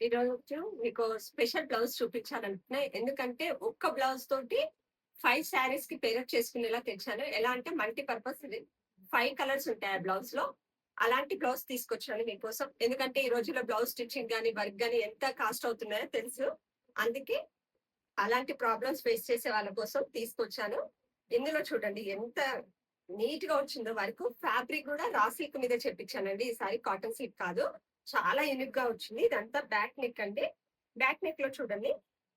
ఈరోజు మీకు special blouse చూపించాలనుకుంటున్నా. ఎందుకంటే ఒక్క బ్లౌజ్ తోటి 5 శారీస్‌కి పేరప్ చేసుకునేలా తెచ్చాను. ఎలా అంటే మల్టీ పర్పస్ ఇది. 5 కలర్స్ ఉంటాయి ఆ బ్లౌజ్‌లో. అలాంటి బ్లౌజ్ తీసుకొచ్చాను మీకోసం. ఎందుకంటే ఈ రోజుల్లో బ్లౌజ్ స్టిచ్చింగ్ గాని, వర్క్ గాని ఎంత కాస్ట్ అవుతున్నాయో తెలుసు. అందుకే అలాంటి ప్రాబ్లమ్స్ ఫేస్ చేసే వాళ్ళ కోసం తీసుకొచ్చాను. ఇందులో చూడండి ఎంత నీట్‌గా వచ్చిందో వర్కు. ఫ్యాబ్రిక్ గూడా రా సిల్క్ మీద చేపించానండి. ఈసారి కాటన్ సిల్క్ కాదు. చాలా యూనిక్‌గా వచ్చింది. ఇదంతా బ్యాక్ నెక్ అండి. బ్యాక్ నెక్‌లో చూడండి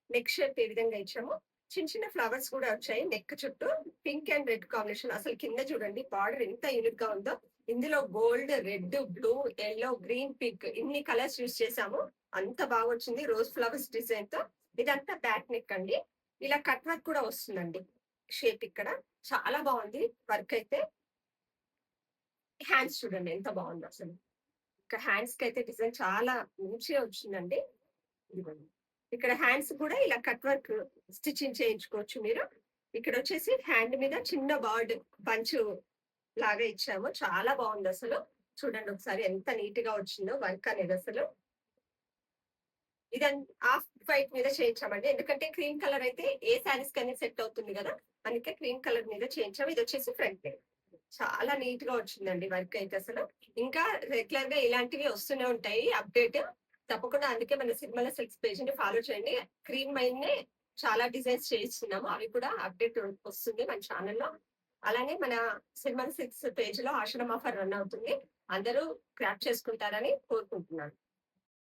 నెక్ షేప్ ఏ విధంగా ఇచ్చామో చిన్న చిన్న ఫ్లవర్స్ కూడా వచ్చాయి నెక్ చుట్టూ. Pink and red combination. అసలు కింద చూడండి బార్డర్ ఎంత యూనిక్‌గా ఉందో. ఇందులో gold, red, blue, yellow, green, pink ఇన్ని కలర్స్ యూజ్ చేశాము. అంత బాగొచ్చింది. రోజ్ ఫ్లవర్స్ డిజైన్‌తో. ఇదంతా బ్యాక్ నెక్ అండి. ఇలా కట్ వర్క్ కూడా వస్తుందండి. షేప్ ఇక్కడ. చాలా బావుంది వర్క్ అయితే. హ్యాండ్స్ చూడండి ఎంత బావుందో అసలు. ఇక హ్యాండ్స్‌కైతే డిజైన్ చాలా మంచిగా వచ్చిందండి. ఇదిగోండి. ఇక్కడ హ్యాండ్స్ కూడా ఇలా కట్ వర్క్ స్టిచ్చింగ్ చేయించుకోవచ్చు మీరు. ఇక్కడొచ్చేసి హ్యాండ్ మీద చిన్న బర్డ్ బంచు లాగా ఇచ్చాము. చాలా బావుందసలు. చూడండి ఒకసారి ఎంత నీట్‌గా వచ్చిందో వర్క్ అనేదసలు. హాఫ్ వైట్ మీద చేయించామండి. ఎందుకంటే క్రీమ్ కలర్ అయితే ఏ శారీస్‌కైనా సెట్ అవుతుంది గదా! అందుకే క్రీమ్ కలర్ మీద చేయించాము. ఇదొచ్చేసి ఫ్రంట్ నెక్. చాలా నీట్‌గా వచ్చిందండి వర్క్ అయితే అసలు. ఇంకా రెగ్యులర్‌గా ఇలాంటివి వస్తూనే ఉంటాయి అప్‌డేట్. తప్పకుండా అందుకే మన సిరిమల్ల సిల్క్స్ పేజ్‌ని ఫాలో చేయండి. క్రీమ్ మీదనే చాలా డిజైన్స్ చేయిస్తున్నాము. అవి కూడా అప్‌డేట్ వస్తుంది మన ఛానెల్‌లో. అలానే మన సిరిమల్ల సిల్క్స్ పేజ్‌లో ఆషాఢం ఆఫర్ రన్ అవుతుంది. అందరూ గ్రాబ్ చేసుకుంటారని కోరుకుంటున్నాను.